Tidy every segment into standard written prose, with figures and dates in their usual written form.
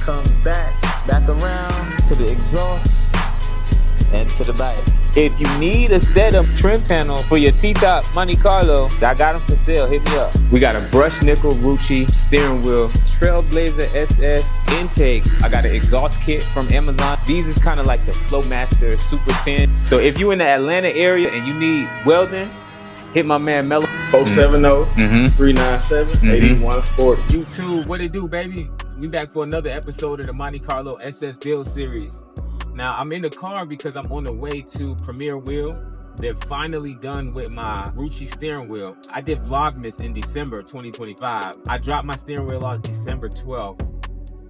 come back around to the exhaust and to the back. If you need a set of trim panel for your T-top Monte Carlo, I got them for sale, hit me up. We got a brushed nickel Rucci steering wheel, Trailblazer SS intake. I got an exhaust kit from Amazon. These is kind of like the FLOWMASTER Super 10. So if you in the Atlanta area and you need welding, hit my man Melo. 470-397-8140. YouTube, what it do, baby? We back for another episode of the Monte Carlo SS build series. Now, I'm in the car because I'm on the way to Premier Wheel. They're finally done with my Rucci steering wheel. I did Vlogmas in December 2025. I dropped my steering wheel on December 12th,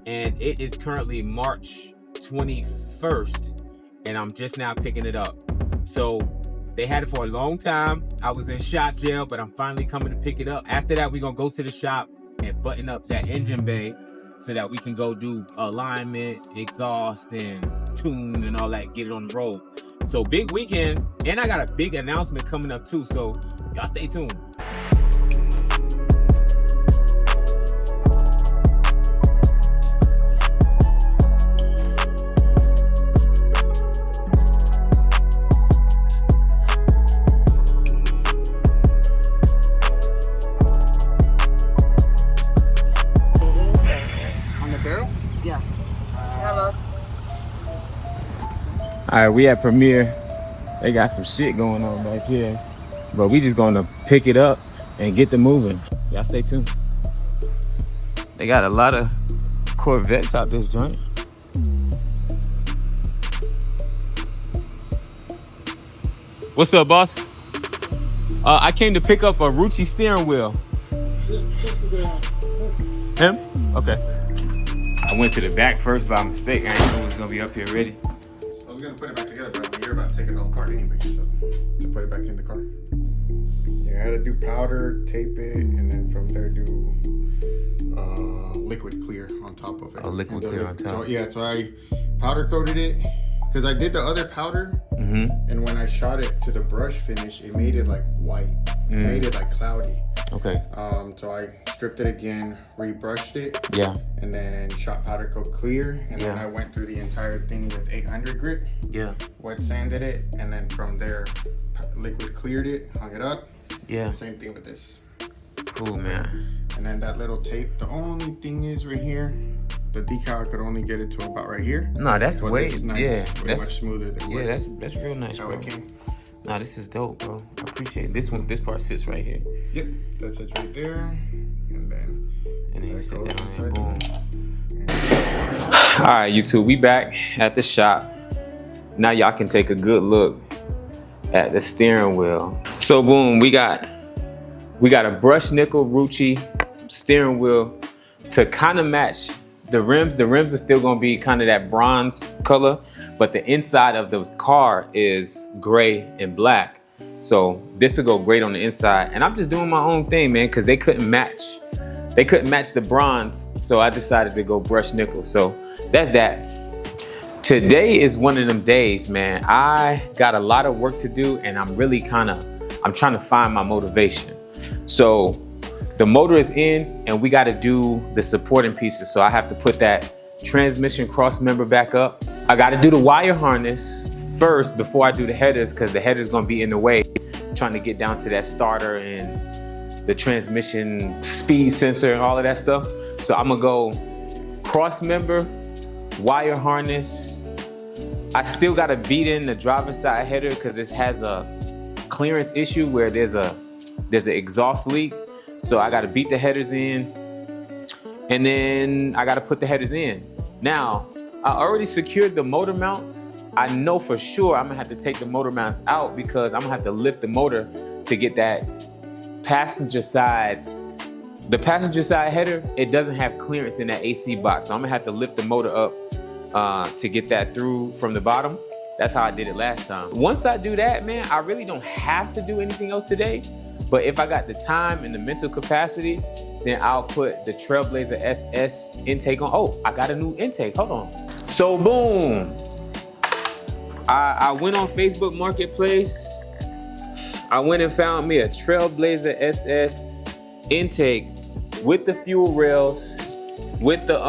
and it is currently March 21st, and I'm just now picking it up. So they had it for a long time. I was in shop jail, but I'm finally coming to pick it up. After that, we're gonna go to the shop and button up that engine bay so that we can go do alignment, exhaust, and tune and all that, get it on the road. So big weekend, and I got a big announcement coming up too, so y'all stay tuned. All right, we at Premier. They got some shit going on back here, but we just gonna pick it up and get the moving. Y'all stay tuned. They got a lot of Corvettes out this joint. What's up, boss? I came to pick up a Rucci steering wheel. Him? Okay. I went to the back first by mistake. I didn't know it was gonna be up here ready. I was gonna put it back together, but you're about to take it all apart anyway, so to put it back in the car. Yeah, I had to do powder, tape it, and then from there do liquid clear on top of it. Oh, liquid clear on top. So, yeah, so I powder coated it because I did the other powder, and when I shot it to the brush finish, it made it like white. It made it like cloudy. Okay. So I stripped it again, rebrushed it. Yeah. And then shot powder coat clear, and then I went through the entire thing with 800 grit. Yeah. Wet sanded it, and then from there, liquid cleared it, hung it up. Yeah. Same thing with this. Cool, man. And then that little tape. The only thing is right here, the decal I could only get it to about right here. No, that's but way, this is nice, yeah, way that's much smoother than yeah, that's real nice, how bro. it came. Nah, this is dope, bro. I appreciate it. This one. This part sits right here. Yep, that's it right there, and then you sit goes down and inside. boom. All right, YouTube, we back at the shop. Now y'all can take a good look at the steering wheel. So boom, we got a brushed nickel Rucci steering wheel to kind of match the rims. The rims are still gonna be kind of that bronze color, but the inside of the car is gray and black. So this will go great on the inside. And I'm just doing my own thing, man, because they couldn't match the bronze. So I decided to go brushed nickel. So that's that. Today is one of them days, man. I got a lot of work to do, and I'm trying to find my motivation. So the motor is in, and we got to do the supporting pieces. So I have to put that transmission cross member back up. I got to do the wire harness first before I do the headers, because the header's gonna be in the way, trying to get down to that starter and the transmission speed sensor and all of that stuff. So I'm gonna go cross member, wire harness. I still gotta beat in the driver's side header because it has a clearance issue where there's an exhaust leak. So I gotta beat the headers in, and then I gotta put the headers in. Now, I already secured the motor mounts. I know for sure I'm gonna have to take the motor mounts out because I'm gonna have to lift the motor to get that passenger side. The passenger side header, it doesn't have clearance in that AC box. So I'm gonna have to lift the motor up to get that through from the bottom. That's how I did it last time. Once I do that, man, I really don't have to do anything else today. But if I got the time and the mental capacity, then I'll put the Trailblazer SS intake on. Oh, I got a new intake, hold on. So boom. I went on Facebook Marketplace. I went and found me a Trailblazer SS intake with the fuel rails, with the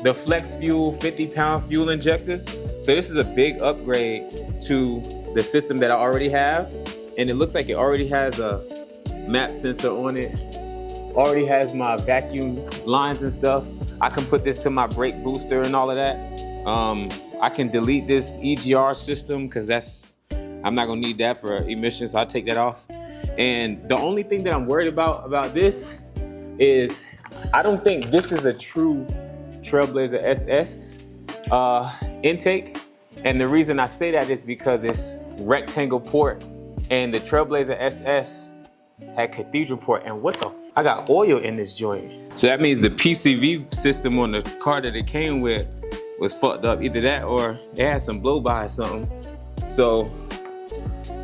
the Flex Fuel 50-pound fuel injectors. So this is a big upgrade to the system that I already have. And it looks like it already has a map sensor on it. Already has my vacuum lines and stuff. I can put this to my brake booster and all of that. I can delete this EGR system because I'm not gonna need that for emissions, so I'll take that off. And the only thing that I'm worried about this is I don't think this is a true Trailblazer SS intake. And the reason I say that is because it's rectangle port and the Trailblazer SS had cathedral port. And what the I got oil in this joint. So that means the PCV system on the car that it came with was fucked up. Either that or it had some blow by or something. So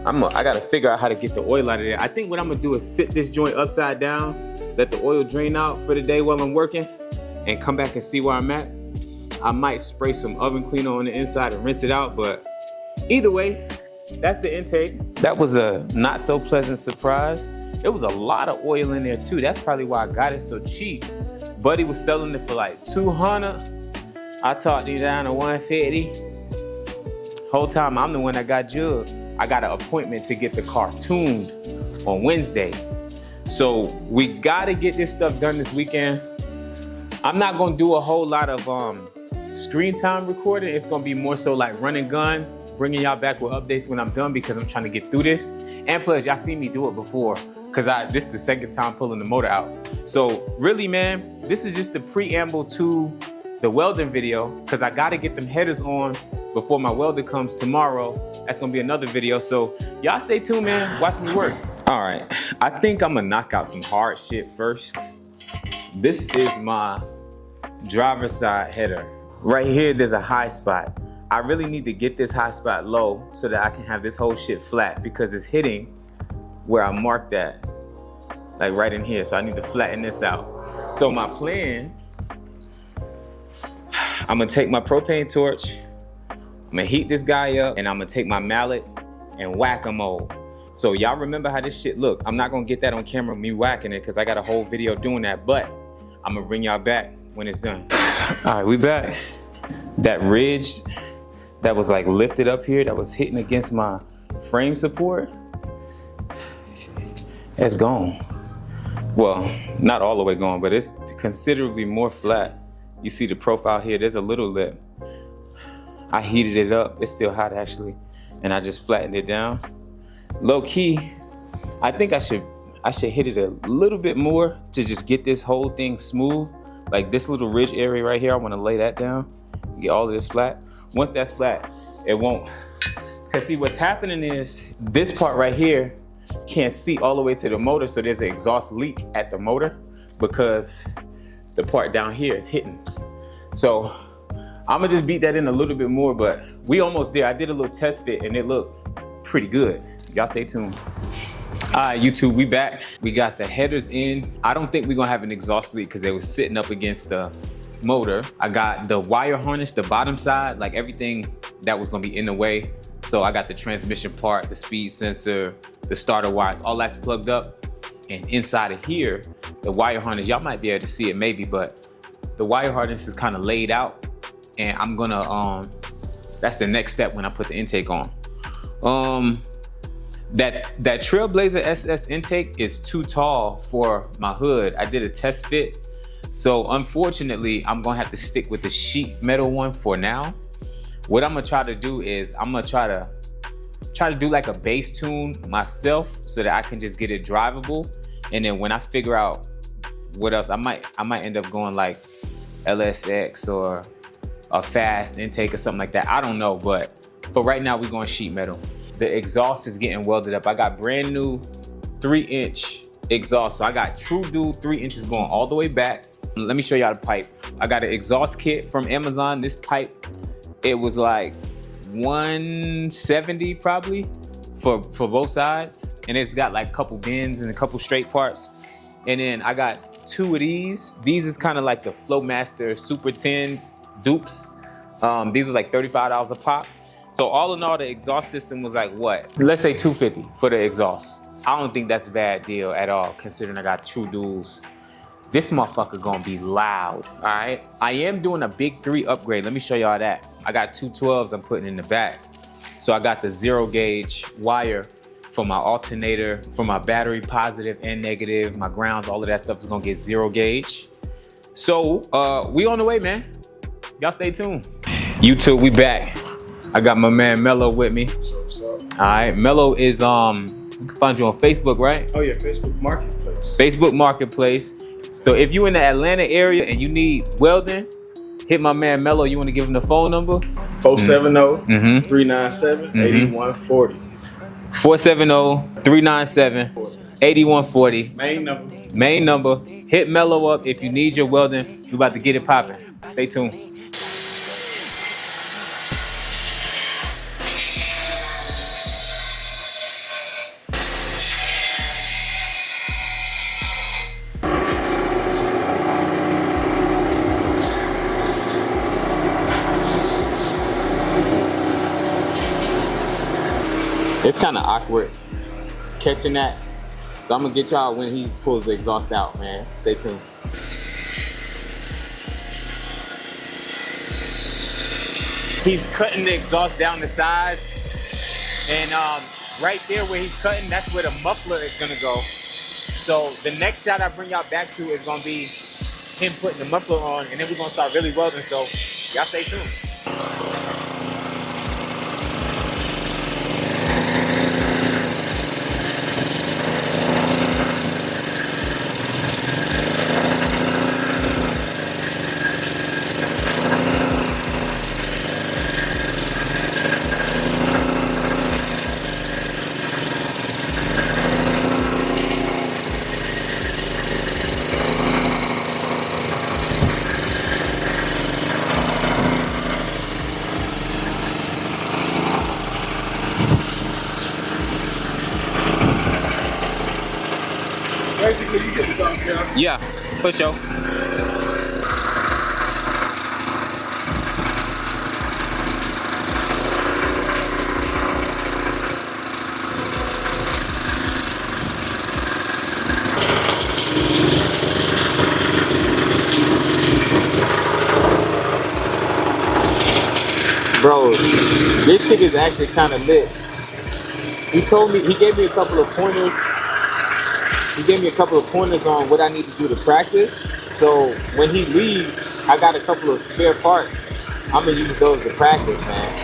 I gotta figure out how to get the oil out of there. I think what I'm gonna do is sit this joint upside down, let the oil drain out for the day while I'm working, and come back and see where I'm at. I might spray some oven cleaner on the inside and rinse it out, but either way, that's the intake. That was a not so pleasant surprise. There was a lot of oil in there too. That's probably why I got it so cheap. Buddy was selling it for like 200. I talked him down to 150. Whole time I'm the one that got jugged. I got an appointment to get the car tuned on Wednesday. So we gotta get this stuff done this weekend. I'm not gonna do a whole lot of screen time recording. It's gonna be more so like run and gun, bringing y'all back with updates when I'm done because I'm trying to get through this. And plus, y'all seen me do it before because this is the second time pulling the motor out. So really, man, this is just the preamble to the welding video because I gotta get them headers on before my welder comes tomorrow. That's gonna be another video. So y'all stay tuned, man. Watch me work. All right, I think I'm gonna knock out some hard shit first. This is my driver's side header. Right here, there's a high spot. I really need to get this high spot low so that I can have this whole shit flat because it's hitting where I marked that, like right in here. So I need to flatten this out. So my plan, I'm gonna take my propane torch, I'm gonna heat this guy up, and I'm gonna take my mallet and whack-a-mole. So y'all remember how this shit look. I'm not gonna get that on camera, me whacking it, because I got a whole video doing that, but I'm gonna bring y'all back when it's done. All right, we back. That ridge that was like lifted up here, that was hitting against my frame support, it's gone. Well, not all the way gone, but it's considerably more flat. You see the profile here, there's a little lip. I heated it up, it's still hot actually, and I just flattened it down. Low key, I think I should hit it a little bit more to just get this whole thing smooth. Like this little ridge area right here, I wanna lay that down, get all of this flat. Once that's flat, it won't. Cause see what's happening is this part right here can't see all the way to the motor, so there's an exhaust leak at the motor because the part down here is hitting. So I'm gonna just beat that in a little bit more, but we almost there. I did a little test fit and it looked pretty good. Y'all stay tuned. All right, YouTube, we back. We got the headers in. I don't think we're gonna have an exhaust leak because they were sitting up against the motor. I got the wire harness, the bottom side, like everything that was gonna be in the way. So I got the transmission part, the speed sensor, the starter wires, all that's plugged up. And inside of here, the wire harness, y'all might be able to see it maybe, but the wire harness is kind of laid out. And I'm gonna, that's the next step when I put the intake on. That Trailblazer SS intake is too tall for my hood. I did a test fit. So unfortunately, I'm gonna have to stick with the sheet metal one for now. What I'm gonna try to do is I'm gonna try to do like a bass tune myself so that I can just get it drivable. And then when I figure out what else, I might end up going like LSX or a fast intake or something like that. I don't know, but for right now we're going sheet metal. The exhaust is getting welded up. I got brand new 3-inch exhaust. So I got True Dual 3 inches going all the way back. Let me show y'all the pipe. I got an exhaust kit from Amazon. This pipe, it was like 170 probably for both sides. And it's got like a couple bends and a couple straight parts. And then I got 2 of these. These is kind of like the FLOWMASTer Super 10 dupes. These was like $35 a pop. So all in all, the exhaust system was like what? Let's say $250 for the exhaust. I don't think that's a bad deal at all, considering I got True Duals This motherfucker gonna be loud, all right? I am doing a big 3 upgrade. Let me show y'all that. I got 2 12s I'm putting in the back. So I got the 0 gauge wire for my alternator, for my battery positive and negative, my grounds, all of that stuff is gonna get 0 gauge. So we on the way, man. Y'all stay tuned. YouTube, we back. I got my man Melo with me. What's up? All right, Melo is, we can find you on Facebook, right? Oh yeah, Facebook Marketplace. Facebook Marketplace. So if you in the Atlanta area and you need welding, hit my man Melo. You want to give him the phone number? 470-397-8140. 470-397-8140. Main number. Main number. Hit Melo up if you need your welding. We about to get it popping. Stay tuned. It's kind of awkward catching that, so I'm gonna get y'all when he pulls the exhaust out, man. Stay tuned. He's cutting the exhaust down the sides, and right there where he's cutting, that's where the muffler is gonna go. So the next shot I bring y'all back to is gonna be him putting the muffler on, and then we're gonna start really welding, so y'all stay tuned. Basically, you get the thumbs down. Yeah, for sure. Bro, this shit is actually kind of lit. He gave me a couple of pointers. He gave me a couple of pointers on what I need to do to practice. So when he leaves, I got a couple of spare parts. I'm gonna use those to practice, man.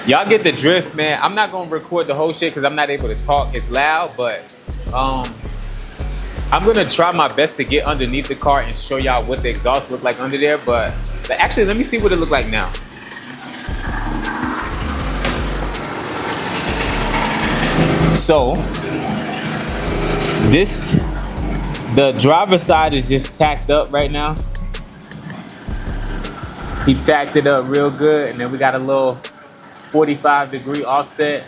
Y'all get the drift, man. I'm not gonna record the whole shit because I'm not able to talk. It's loud, but I'm gonna try my best to get underneath the car and show y'all what the exhaust look like under there. But actually, let me see what it look like now. So the driver's side is just tacked up right now. He tacked it up real good, and then we got a little 45-degree offset.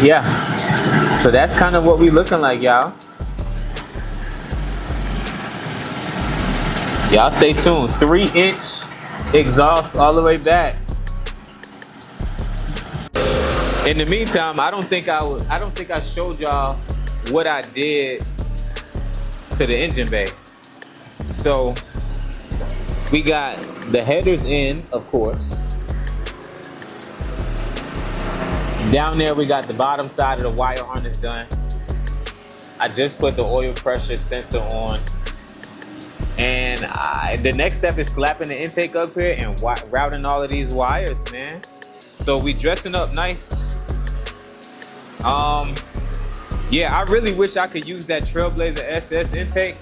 Yeah, so that's kind of what we looking like, y'all. Y'all stay tuned. 3-inch exhaust all the way back. In the meantime, I don't think I showed y'all what I did to the engine bay. So we got the headers in, of course. Down there we got the bottom side of the wire harness done. I just put the oil pressure sensor on. And the next step is slapping the intake up here and routing all of these wires, man. So we dressing up nice. Yeah, I really wish I could use that Trailblazer SS intake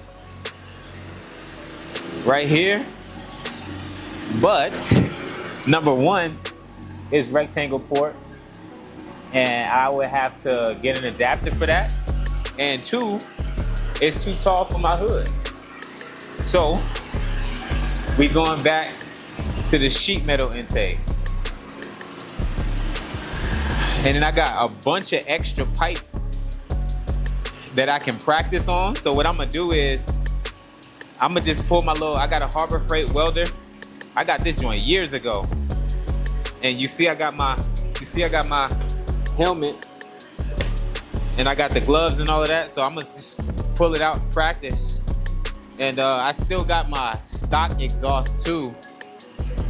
right here. But number one is rectangle port, and I would have to get an adapter for that. And two, it's too tall for my hood. So we going back to the sheet metal intake. And then I got a bunch of extra pipe that I can practice on. So what I'm gonna do is I'm gonna just pull my little, I got a Harbor Freight welder. I got this joint years ago. And you see I got my helmet and I got the gloves and all of that. So I'm gonna just pull it out and practice. And I still got my stock exhaust too.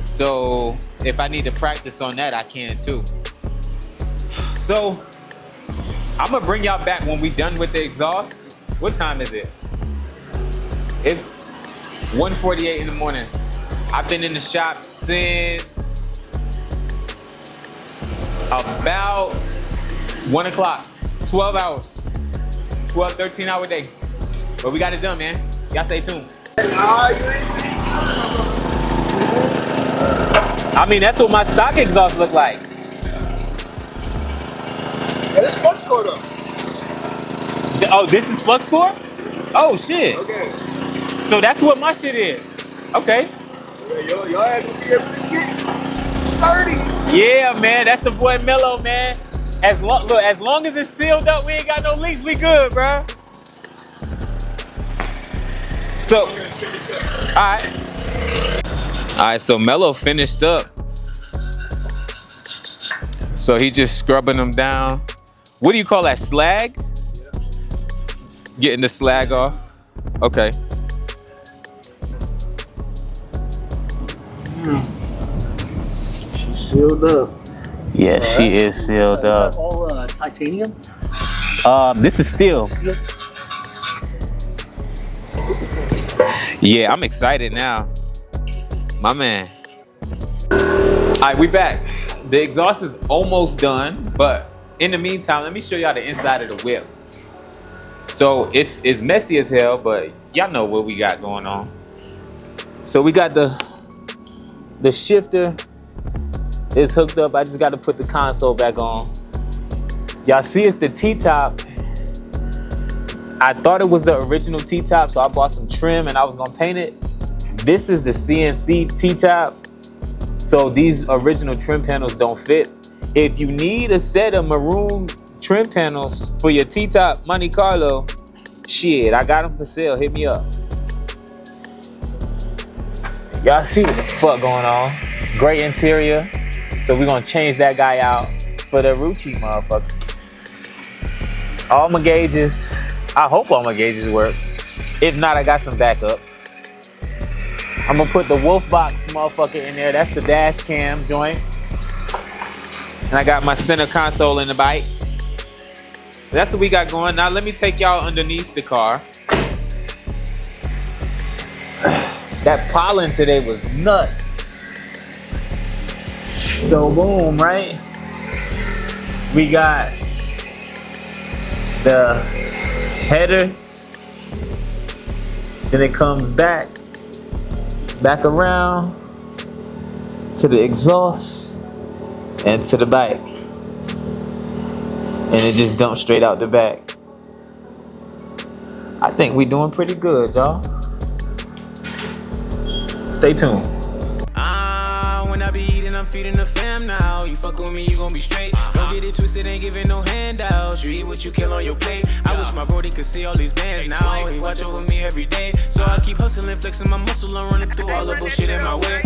So if I need to practice on that, I can too. So I'm gonna bring y'all back when we done with the exhaust. What time is it? It's 1:48 in the morning. I've been in the shop since about 1 o'clock. 12 hours. 12, 13-hour day. But we got it done, man. Y'all stay tuned. I mean, that's what my stock exhaust look like. Yeah, this flux core though. Oh, this is flux core? Oh, shit. Okay. So that's what my shit is. Okay. Yeah, y'all have to be able to get sturdy. Yeah, man. That's the boy Melo, man. As long as it's sealed up, we ain't got no leaks, we good, bro. So, all right, so Melo finished up. So he just scrubbing them down. What do you call that, slag? Getting the slag off. Okay. She's sealed up. Yeah, she is sealed up. Is that all titanium? This is steel. Yeah, I'm excited now. My man. All right, we back. The exhaust is almost done, but in the meantime, let me show y'all the inside of the whip. So it's messy as hell, but y'all know what we got going on. So we got the shifter is hooked up. I just got to put the console back on. Y'all see it's the T-top. I thought it was the original T-top, so I bought some trim and I was gonna paint it. This is the CNC T-top. So these original trim panels don't fit. If you need a set of maroon trim panels for your T-top Monte Carlo, shit, I got them for sale, hit me up. Y'all see what the fuck going on. Great interior. So we're gonna change that guy out for the Rucci motherfucker. All my gauges, I hope all my gauges work. If not, I got some backups. I'm gonna put the Wolf Box motherfucker in there. That's the dash cam joint. And I got my center console in the bike. That's what we got going. Now let me take y'all underneath the car. That pollen today was nuts. So boom, right? We got the headers. Then it comes back around to the exhaust and to the bike. And it just dumps straight out the back. I think we doing pretty good, y'all. Stay tuned. When I be eating, I'm feeding the fam now. You fuck with me, you gon' be straight. Don't get it twisted, ain't giving no handouts. You eat what you kill on your plate. I wish my brody could see all these bands now. He watch over me every day. So I keep hustling, flexing my muscle, I'm running through all the bullshit in my way.